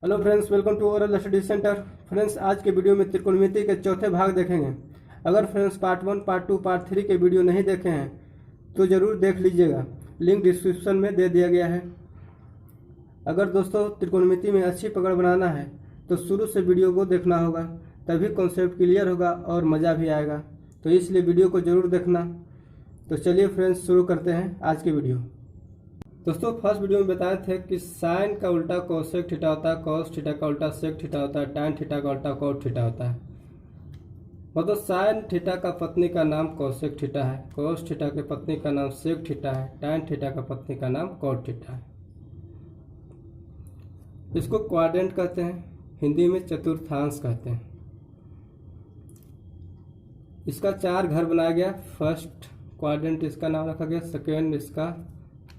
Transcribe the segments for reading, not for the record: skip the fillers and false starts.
Hello friends, welcome to oral study centre. Friends, आज के video में त्रिकोणमिति के चौथे भाग देखेंगे। अगर फ्रेंड्स पार्ट 1, पार्ट 2, पार्ट 3 के वीडियो नहीं देखे हैं तो ज़रूर देख लीजिएगा, लिंक डिस्क्रिप्शन में दे दिया गया है। अगर दोस्तों त्रिकोणमिति में अच्छी पकड़ बनाना है तो शुरू से वीडियो को देखना होगा, तभी कॉन्सेप्ट क्लियर होगा और मज़ा भी आएगा। तो इसलिए वीडियो को ज़रूर देखना। तो चलिए फ्रेंड्स, शुरू करते हैं आज की वीडियो। दोस्तों, फर्स्ट वीडियो में बताए थे कि साइन का उल्टा कोसेक थीटा होता है, कोस थीटा का उल्टा सेक थीटा होता है, टैन थीटा का उल्टा कोट थीटा होता है। मतलब साइन थीटा का पत्नी का नाम कोसेक थीटा है, कोस थीटा के पत्नी का नाम सेक थीटा है, टैन थीटा का पत्नी का नाम कोट थीटा है। इसको क्वाड्रेंट कहते हैं, हिंदी में चतुर्थांश कहते हैं। इसका 4 घर बनाया गया। फर्स्ट क्वाड्रेंट इसका नाम रखा गया, सेकेंड इसका,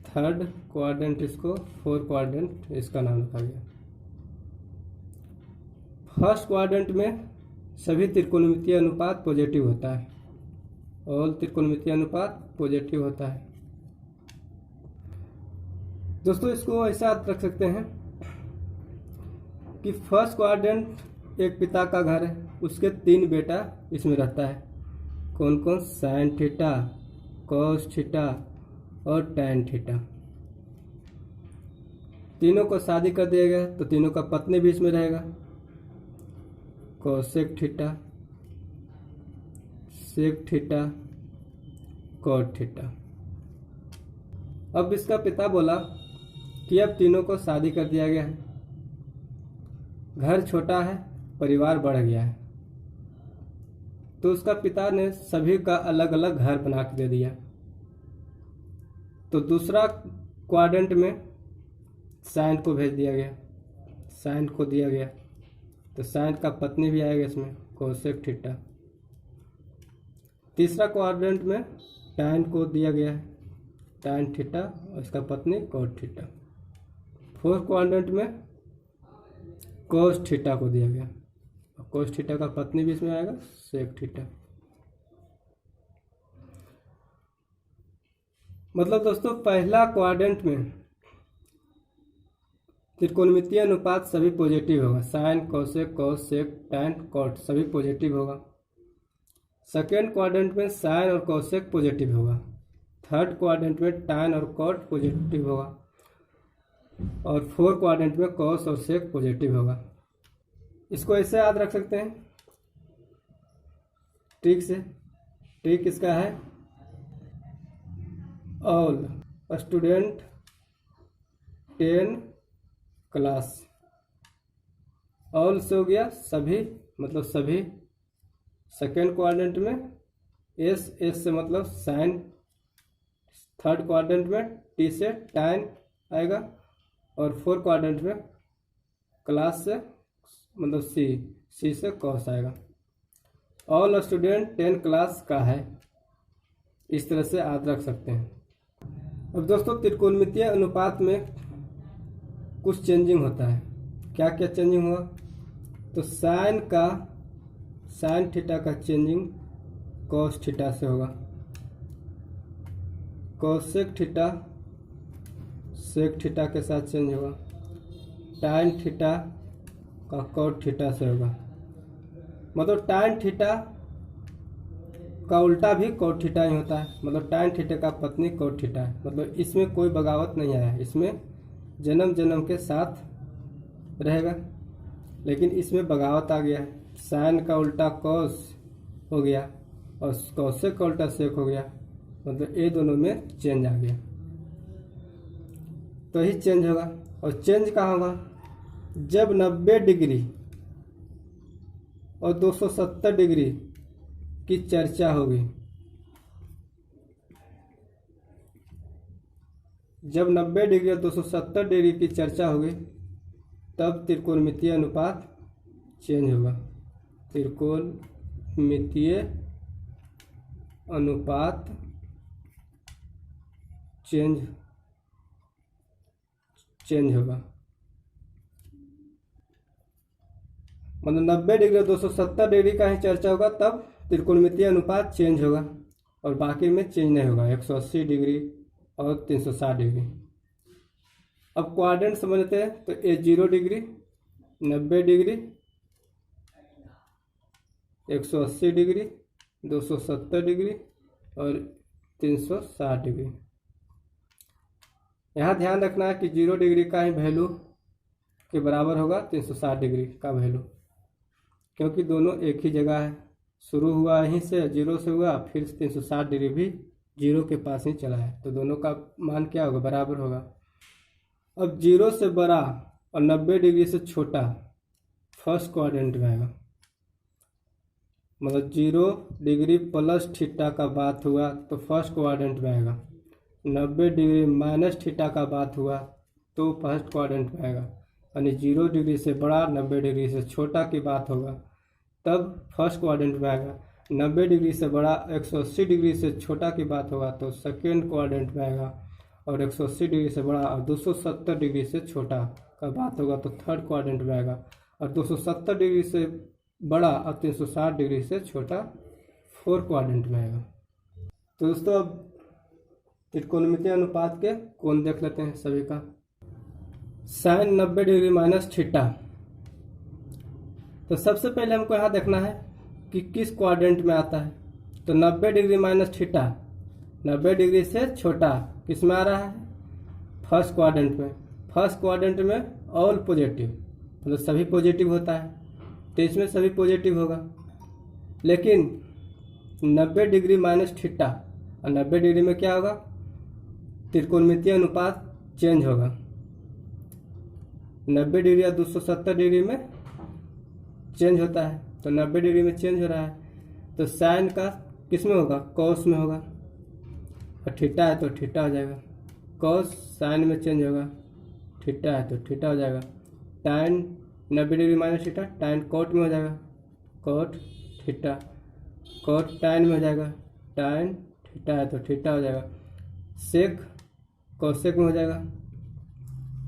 थर्ड क्वाड्रेंट इसको, फोर्थ क्वाड्रेंट इसका नाम रखा गया। फर्स्ट क्वाड्रेंट में सभी त्रिकोणमितीय अनुपात पॉजिटिव होता है, ऑल त्रिकोणमितीय अनुपात पॉजिटिव होता है। दोस्तों, इसको ऐसा रख सकते हैं कि फर्स्ट क्वाड्रेंट एक पिता का घर है, उसके 3 बेटा इसमें रहता है। कौन कौन? साइन थीटा, कॉस थीटा और टैन थीटा। तीनों को शादी कर दिया गया तो तीनों का पत्नी भी इसमें रहेगा। Cosec theta, sec theta, cot theta. अब इसका पिता बोला कि अब तीनों को शादी कर दिया गया है, घर छोटा है, परिवार बढ़ गया है, तो उसका पिता ने सभी का अलग अलग घर बना के दे दिया। तो दूसरा क्वाड्रेंट में साइन को भेज दिया गया, साइन को दिया गया, तो साइन का पत्नी भी आएगा इसमें, कोसेक थीटा। तीसरा क्वाड्रेंट में टैन को दिया गया है, टैन थीटा और इसका पत्नी कोट थीटा। फोर्थ क्वाड्रेंट में कोस थीटा को दिया गया, और कोस थीटा का पत्नी भी इसमें आएगा, सेक थीटा। मतलब दोस्तों, पहला क्वाड्रेंट में त्रिकोणमितीय अनुपात सभी पॉजिटिव होगा, साइन, कोसेक, कॉस, सेक, टैन, कोट सभी पॉजिटिव होगा। सेकेंड क्वाड्रेंट में साइन और कोसेक पॉजिटिव होगा। थर्ड क्वाड्रेंट में टैन और कोट पॉजिटिव होगा, और फोर्थ क्वाड्रेंट में कॉस और सेक पॉजिटिव होगा। इसको ऐसे याद रख सकते हैं ट्रिक से। ट्रिक इसका है, ऑल स्टूडेंट 10 क्लास। ऑल से हो गया सभी, मतलब सभी। सेकेंड क्वाड्रेंट में एस, एस से मतलब साइन। थर्ड क्वाड्रेंट में टी से टैन आएगा, और फोर्थ क्वाड्रेंट में क्लास से मतलब सी, सी से कॉस आएगा। ऑल स्टूडेंट 10 क्लास का है, इस तरह से याद रख सकते हैं। अब दोस्तों, त्रिकोणमितीय अनुपात में कुछ चेंजिंग होता है। क्या क्या चेंजिंग हुआ? तो साइन का, साइन थीटा का चेंजिंग कॉस थीटा से होगा, कोसेक थीटा सेक थीटा के साथ चेंज होगा, टैन थीटा का कोट थीटा से होगा। मतलब टैन थीटा का उल्टा भी कोट थीटा ही होता है, मतलब टैन थीटा का पत्नी कोट थीटा है। मतलब इसमें कोई बगावत नहीं आया है, इसमें जन्म जन्म के साथ रहेगा, लेकिन इसमें बगावत आ गया है। साइन का उल्टा कॉस हो गया और कोसेक का उल्टा सेक हो गया, मतलब ये दोनों में चेंज आ गया, तो ही चेंज होगा। और चेंज कहाँ होगा? जब 90 डिग्री और 270 डिग्री की चर्चा होगी। जब 90 डिग्री और 270 डिग्री की चर्चा होगी, तब त्रिकोणमितीय अनुपात चेंज होगा। त्रिकोणमितीय अनुपात चेंज होगा। मतलब 90 डिग्री और 270 डिग्री का ही चर्चा होगा, तब त्रिकोणमितीय अनुपात चेंज होगा, और बाकी में चेंज नहीं होगा। 180 डिग्री और 360 डिग्री। अब क्वाड्रेंट समझते हैं, तो ये 0 डिग्री 90 डिग्री, 180 डिग्री, 270 डिग्री और 360 डिग्री। यहाँ ध्यान रखना है कि 0 डिग्री का ही वैल्यू के बराबर होगा 360 डिग्री का वैल्यू, क्योंकि दोनों एक ही जगह है। शुरू हुआ यहीं से 0 से हुआ, फिर 360 डिग्री भी 0 के पास ही चला है, तो दोनों का मान क्या होगा, बराबर होगा। अब 0 से बड़ा और 90 डिग्री से छोटा फर्स्ट क्वाड्रेंट में आएगा। मतलब 0 डिग्री प्लस थीटा का बात हुआ तो फर्स्ट क्वाड्रेंट में आएगा। 90 डिग्री माइनस थीटा का बात हुआ तो फर्स्ट क्वाड्रेंट में आएगा। यानी 0 डिग्री से बड़ा 90 डिग्री से छोटा की बात होगा तब फर्स्ट क्वाड्रेंट में आएगा। 90 डिग्री से बड़ा 180 डिग्री से छोटा की बात होगा तो सेकेंड क्वाड्रेंट में आएगा। और 180 डिग्री से बड़ा और 270 डिग्री से छोटा का बात होगा तो थर्ड क्वाड्रेंट में आएगा। और 270 डिग्री से बड़ा और 360 डिग्री से छोटा फोर्थ क्वाड्रेंट में आएगा। तो दोस्तों अब त्रिकोणमितीय अनुपात के कोण देख लेते हैं सभी का। साइन 90 डिग्री माइनस थीटा, तो सबसे पहले हमको यहाँ देखना है कि किस क्वाड्रेंट में आता है। तो 90 डिग्री माइनस थीटा 90 डिग्री से छोटा किस में आ रहा है, फर्स्ट क्वाड्रेंट में। फर्स्ट क्वाड्रेंट में ऑल पॉजिटिव, मतलब सभी पॉजिटिव होता है, तो इसमें सभी पॉजिटिव होगा। लेकिन 90 डिग्री माइनस थीटा और 90 डिग्री में क्या होगा, त्रिकोणमितीय अनुपात चेंज होगा। 90 डिग्री या 270 डिग्री में चेंज होता है, तो 90 डिग्री में चेंज हो रहा है तो साइन का किस में होगा, कॉस में होगा। और थीटा है तो थीटा हो जाएगा, कॉस साइन में चेंज होगा, थीटा है तो थीटा हो जाएगा। टाइन 90 degree minus theta tan coat में हो जाएगा, कोट थीटा, कोट टाइन में हो जाएगा, टाइन थीटा है तो थीटा हो जाएगा। सेक कोसेक में हो जाएगा,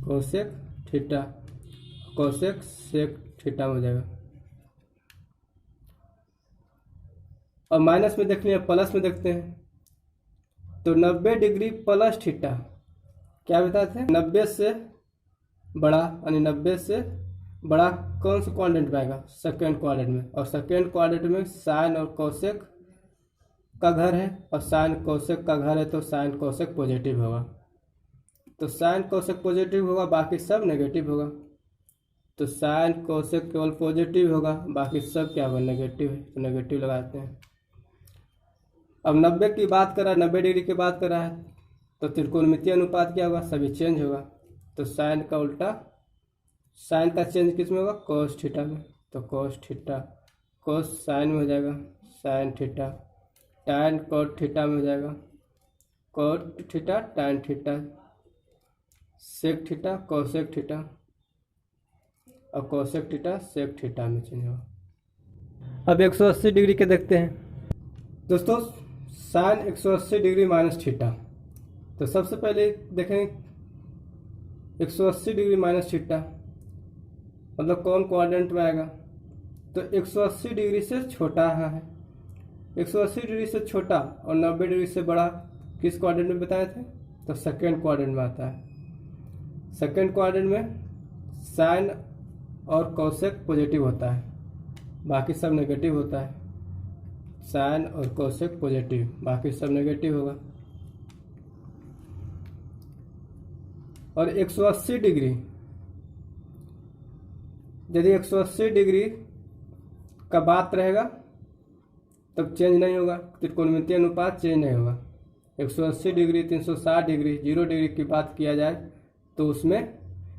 cosec theta, cosec sec theta में हो जाएगा। और माइनस में देखनी है, प्लस में देखते हैं। तो 90 डिग्री प्लस थीटा क्या बताते हैं, 90 से बड़ा, यानी 90 से बड़ा कौन सा क्वाड्रेंट में आएगा, सेकेंड क्वाड्रेंट में। और सेकेंड क्वाड्रेंट में साइन और कोसेक का घर है, और साइन कोसेक का घर है तो साइन कोसेक पॉजिटिव होगा। तो साइन कोसेक पॉजिटिव होगा, बाकी सब नेगेटिव होगा। तो साइन कोसेक केवल पॉजिटिव होगा, बाकी सब क्या होगा, नेगेटिव है, तो नेगेटिव लगाते हैं। अब 90 की बात कर रहा है, 90 डिग्री की बात कर रहा है, तो त्रिकोणमितीय अनुपात क्या होगा, सभी चेंज होगा। तो साइन का उल्टा, साइन का चेंज किस में होगा, कोस थीटा में, तो कोस थीटा, कोस साइन में हो जाएगा, sine theta, tan cot theta में हो जाएगा, cot theta tan theta, sec theta cosec theta, और कोसेक थीटा सेक थीटा में चेंज होगा। अब 180 डिग्री के देखते हैं दोस्तों। साइन 180 डिग्री माइनस थीटा, तो सबसे पहले देखें 180 डिग्री माइनस थीटा मतलब कौन क्वाड्रेंट में आएगा। तो 180 डिग्री से छोटा है, 180 डिग्री से छोटा और 90 डिग्री से बड़ा किस क्वाड्रेंट में बताए थे, तो सेकेंड क्वाड्रेंट में आता है। सेकेंड क्वाड्रेंट में साइन और कोसेक पॉजिटिव होता है, बाकी सब नेगेटिव होता है। साइन और कोसेक पॉजिटिव, बाकी सब नेगेटिव होगा। और 180 डिग्री, यदि 180 डिग्री का बात रहेगा तब चेंज नहीं होगा, त्रिकोणमितीय अनुपात चेंज नहीं होगा। 180 डिग्री 360 डिग्री 0 डिग्री की बात किया जाए तो उसमें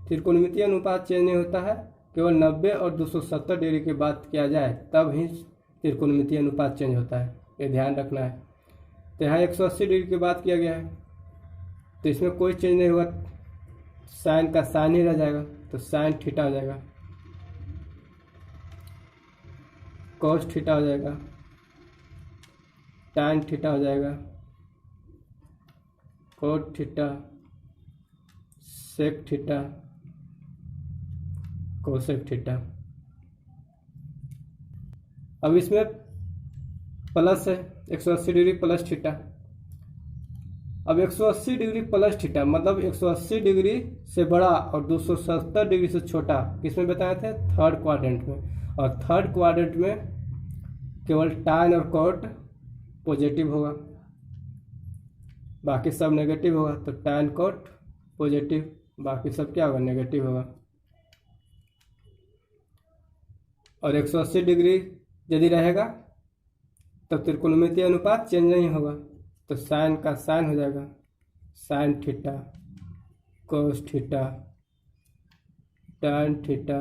त्रिकोणमितीय अनुपात चेंज नहीं होता है। केवल 90 और 270 डिग्री की बात किया जाए तब ही त्रिकोणमितीय अनुपात चेंज होता है, ये ध्यान रखना है। तो यहाँ 180 डिग्री की बात किया गया है तो इसमें कोई चेंज नहीं होगा, साइन का साइन ही रह जाएगा, तो साइन थीटा हो जाएगा, कोस थीटा हो जाएगा, टाइन थीटा हो जाएगा, cot theta, sec theta, cosec theta. अब इसमें प्लस है 180 डिग्री प्लस थीटा, अब 180 डिग्री प्लस थीटा मतलब 180 डिग्री से बड़ा और 270 डिग्री से छोटा किसमें बताए थे? थर्ड क्वाड्रेंट में। और थर्ड क्वाड्रेंट में केवल tan और cot पॉजिटिव होगा, बाकी सब नेगेटिव होगा। तो tan cot पॉजिटिव, बाकी सब क्या होगा? नेगेटिव होगा। और 180 डिग्री यदि रहेगा तब त्रिकोणमितीय अनुपात चेंज नहीं होगा। तो साइन का साइन हो जाएगा sine theta cos theta tan theta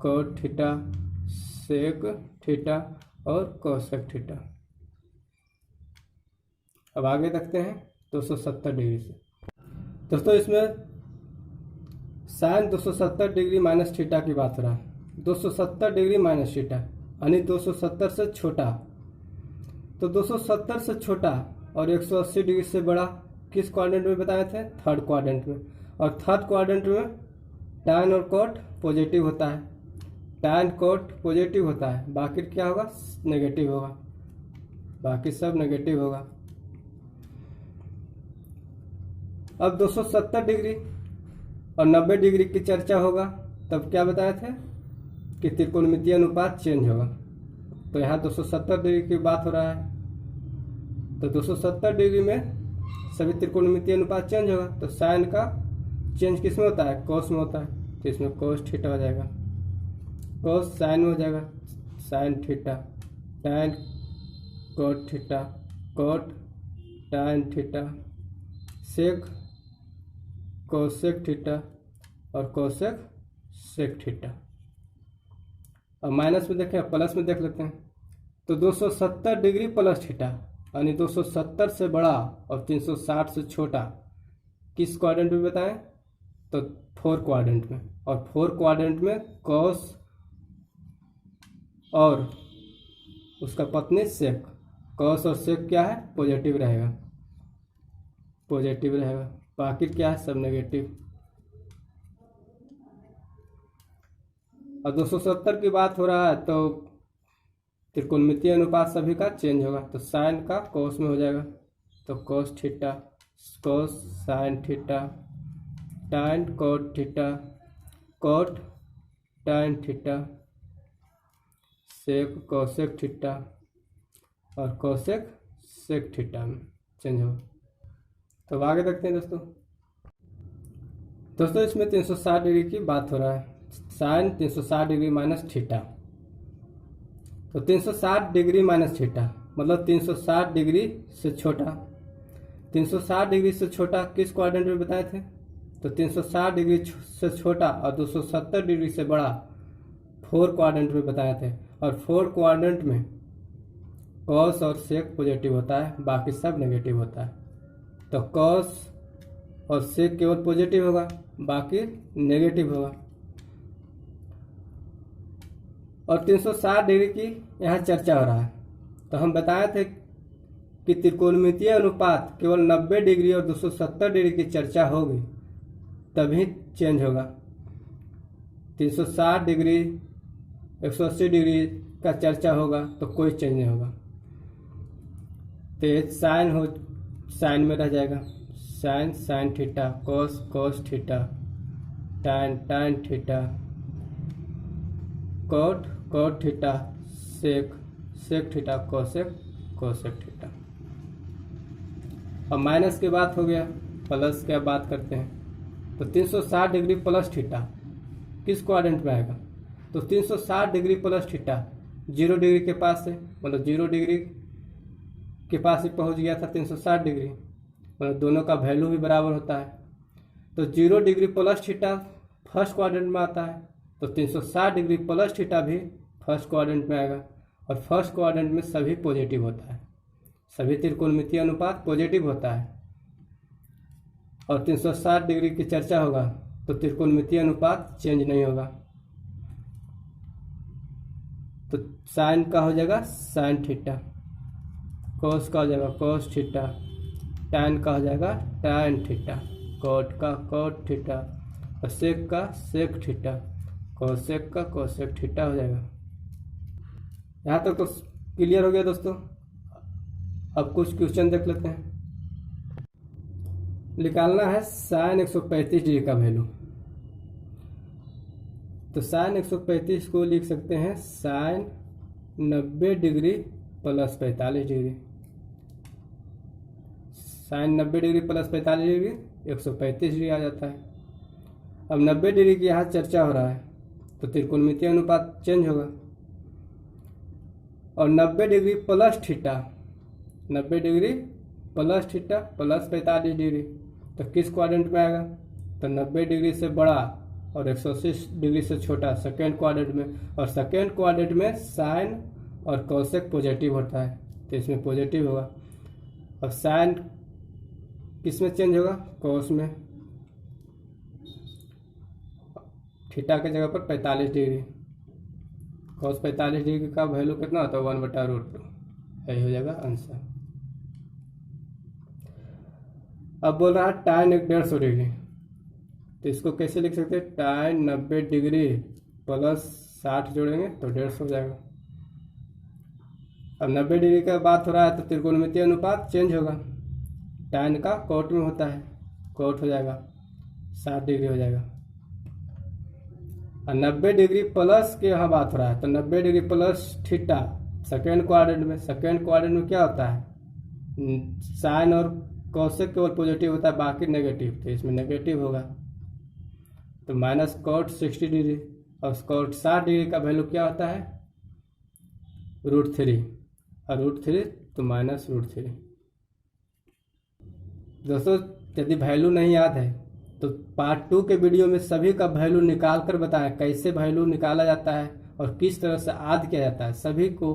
cot theta sec theta और कोसेक थीटा। अब आगे देखते हैं 270 डिग्री से। दोस्तों इसमें साइन 270 डिग्री माइनस थीटा की बात हो रहा है। 270 डिग्री माइनस थीटा यानी 270 से छोटा। तो 270 से छोटा और 180 डिग्री से बड़ा किस क्वाड्रेंट में बताए थे? थर्ड क्वाड्रेंट में। और थर्ड क्वाड्रेंट में tan और cot पॉजिटिव होता है, tan cot पॉजिटिव होता है, बाकी क्या होगा? नेगेटिव होगा, बाकी सब नेगेटिव होगा। अब 270 डिग्री और 90 डिग्री की चर्चा होगा, तब क्या बताए थे कि त्रिकोणमितीय अनुपात चेंज होगा। तो यहाँ 270 डिग्री की बात हो रहा है, तो 270 डिग्री में सभी त्रिकोणमितीय अनुपात चेंज होगा। तो साइन का चेंज किस में होता है? कोस में होता है। तो इसमें कोस थीटा हो जाएगा, कोस साइन में हो जाएगा sine theta, tan cot theta cot tan theta sec cosec theta और कोसेक सेक थीटा। अब माइनस में देखें, प्लस में देख लेते हैं। तो 270 डिग्री प्लस थीटा यानी 270 से बड़ा और 360 से छोटा किस क्वाड्रेंट में बताएं? तो फोर क्वाड्रेंट में। और फोर क्वाड्रेंट में कॉस और उसका पत्नी सेक, कॉस और सेक क्या है? पॉजिटिव रहेगा, पॉजिटिव रहेगा, बाकी क्या है? सब नेगेटिव। और 270 की बात हो रहा है तो त्रिकोणमितीय अनुपात सभी का चेंज होगा। तो साइन का कोस में हो जाएगा, तो cos theta cos sine theta tan cot theta cot tan theta sec cosec theta और कोसेक सेक थीटा में चेंज होगा। तो आगे देखते हैं दोस्तों इसमें 360 डिग्री की बात हो रहा है। Sine 360 degree minus theta. तो 360 डिग्री माइनस थीटा मतलब 360 डिग्री से छोटा। 360 डिग्री से छोटा किस क्वाड्रेंट में बताए थे? तो 360 डिग्री से छोटा और 270 डिग्री से बड़ा फोर क्वाड्रेंट में बताए थे। और फोर क्वाड्रेंट में कॉस और सेक पॉजिटिव होता है, बाकी सब नेगेटिव होता है। तो कॉस और सेक केवल पॉजिटिव होगा, बाकी नेगेटिव होगा। और 360 डिग्री की यहाँ चर्चा हो रहा है। तो हम बताए थे कि त्रिकोणमितीय अनुपात केवल 90 डिग्री और 270 डिग्री की चर्चा होगी तभी चेंज होगा। 360 डिग्री 180 डिग्री का चर्चा होगा तो कोई चेंज नहीं होगा। तो ये साइन में रह जाएगा, sine sine theta cos cos theta tan theta cot cot theta sec sec theta cosec cosec theta. अब माइनस की बात हो गया, प्लस की बात करते हैं। तो 360 डिग्री प्लस थीटा किस क्वाड्रेंट में आएगा? तो 360 डिग्री प्लस थीटा 0 डिग्री के पास है, मतलब 0 डिग्री के पास ही पहुंच गया था 360 डिग्री, मतलब दोनों का वैल्यू भी बराबर होता है। तो 0 degree plus theta first quadrant में आता है, तो 360 डिग्री प्लस थीटा भी फर्स्ट क्वाड्रेंट में आएगा। और फर्स्ट क्वाड्रेंट में सभी पॉजिटिव होता है, सभी त्रिकोणमितीय अनुपात पॉजिटिव होता है। और 360 डिग्री की चर्चा होगा तो त्रिकोणमितीय अनुपात चेंज नहीं होगा। तो साइन का हो जाएगा साइन थीटा, कोस का हो जाएगा कोस थीटा, tan का हो जाएगा tan थीटा, कोट का कोट थीटा और सेक का सेक थीटा, कोसेक का कोसेक थीटा हो जाएगा। यहाँ तक तो क्लियर हो गया दोस्तों। अब कुछ क्वेश्चन देख लेते हैं। निकालना है साइन 135 डिग्री का वैल्यू। तो साइन 135 को लिख सकते हैं sine 90 degree plus 45 degree. Sine 90 degree plus 45 degree 135 degree आ जाता है। अब 90 डिग्री की यहाँ चर्चा हो रहा है तो त्रिकोणमितीय अनुपात चेंज होगा। और 90 degree plus theta, 90 degree plus theta plus 45 degree तो किस क्वाड्रेंट में आएगा? तो 90 डिग्री से बड़ा और 180 डिग्री से छोटा सेकेंड क्वाड्रेंट में। और सेकेंड क्वाड्रेंट में साइन और कोसेक पॉजिटिव होता है तो इसमें पॉजिटिव होगा। अब साइन किस में चेंज होगा? कोस में। थीटा की जगह पर 45 डिग्री, कोस 45 डिग्री का वैल्यू कितना होता है? 1/√2। यही हो जाएगा आंसर। अब बोल रहा है tan 150 डिग्री, तो इसको कैसे लिख सकते हैं? tan 90 डिग्री प्लस 60 जोड़ेंगे तो 150 हो जाएगा। अब 90 डिग्री का बात हो रहा है तो त्रिकोणमितीय अनुपात चेंज होगा। tan का कोट में होता है, कोट हो जाएगा 60 डिग्री हो जाएगा। और 90 डिग्री प्लस के यहाँ बात हो रहा है तो 90 degree plus theta second quadrant में। सेकेंड क्वाड्रेंट में क्या होता है? साइन और कोसेक केवल पॉजिटिव होता है, बाकी नेगेटिव, तो इसमें नेगेटिव होगा। तो माइनस कोट 60 डिग्री और कोट 60 डिग्री का वैल्यू क्या होता है? √3 और √3 तो -√3। दोस्तों यदि वैल्यू नहीं याद है तो पार्ट 2 के वीडियो में सभी का वैल्यू निकाल कर बताएं, कैसे वैल्यू निकाला जाता है और किस तरह से याद किया जाता है, सभी को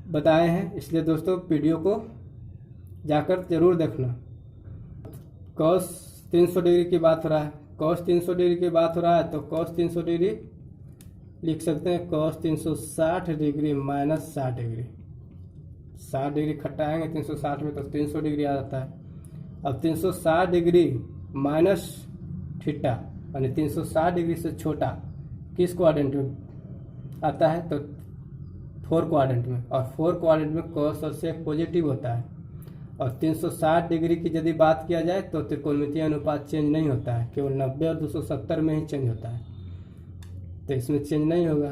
बताए हैं। इसलिए दोस्तों वीडियो को जाकर जरूर देखना। cos 300 डिग्री की बात हो रहा है, cos 300 डिग्री की बात हो रहा है तो cos 300 डिग्री लिख सकते हैं cos 360 degree minus 60 degree. 60 degree घटाएंगे 360 में तो 300 डिग्री आ जाता है। अब 360 डिग्री माइनस थीटा यानी 360 डिग्री से छोटा किस क्वाड्रेंट में आता है? तो 4 क्वाड्रेंट में। और 4 क्वाड्रेंट में cos और sec पॉजिटिव होता है। और 360 डिग्री की यदि बात किया जाए तो त्रिकोणमितीय अनुपात चेंज नहीं होता है, केवल 90 और 270 में ही चेंज होता है, तो इसमें चेंज नहीं होगा।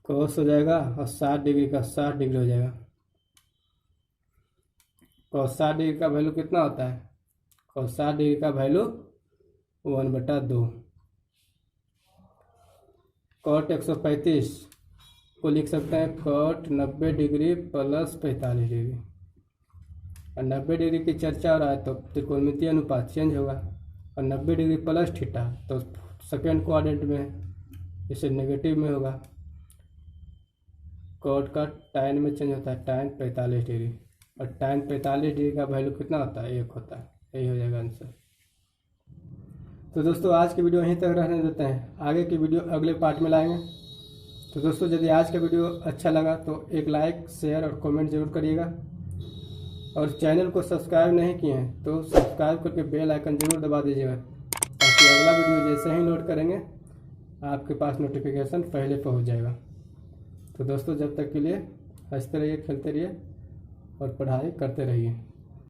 cos हो जाएगा और 60 डिग्री का 60 डिग्री हो जाएगा। cos 60 डिग्री का वैल्यू कितना होता है? cos 60 डिग्री का वैल्यू 1/2। cot 135 को लिख सकते हैं cot 90 डिग्री प्लस 45 डिग्री। और 90 डिग्री की चर्चा हो रहा है तो त्रिकोणमितीय अनुपात चेंज होगा। और 90 डिग्री प्लस थीटा तो सेकेंड क्वाड्रेंट में इसे नेगेटिव में होगा। cot का tan में चेंज होता है, tan 45 डिग्री। और tan 45 डिग्री का वैल्यू कितना होता है? 1 होता है। यही हो जाएगा आंसर। तो दोस्तों आज की वीडियो यहीं तक रहने देते हैं, आगे की वीडियो अगले पार्ट में लाएंगे। तो दोस्तों यदि आज का वीडियो अच्छा लगा तो एक लाइक, शेयर और कमेंट जरूर करिएगा। और चैनल को सब्सक्राइब नहीं किए हैं तो सब्सक्राइब करके बेल आइकन जरूर दबा दीजिएगा, ताकि अगला वीडियो जैसे ही लोड करेंगे आपके पास नोटिफिकेशन पहले पहुंच जाएगा। तो दोस्तों जब तक के लिए हंसते रहिए, खेलते रहिए और पढ़ाई करते रहिए।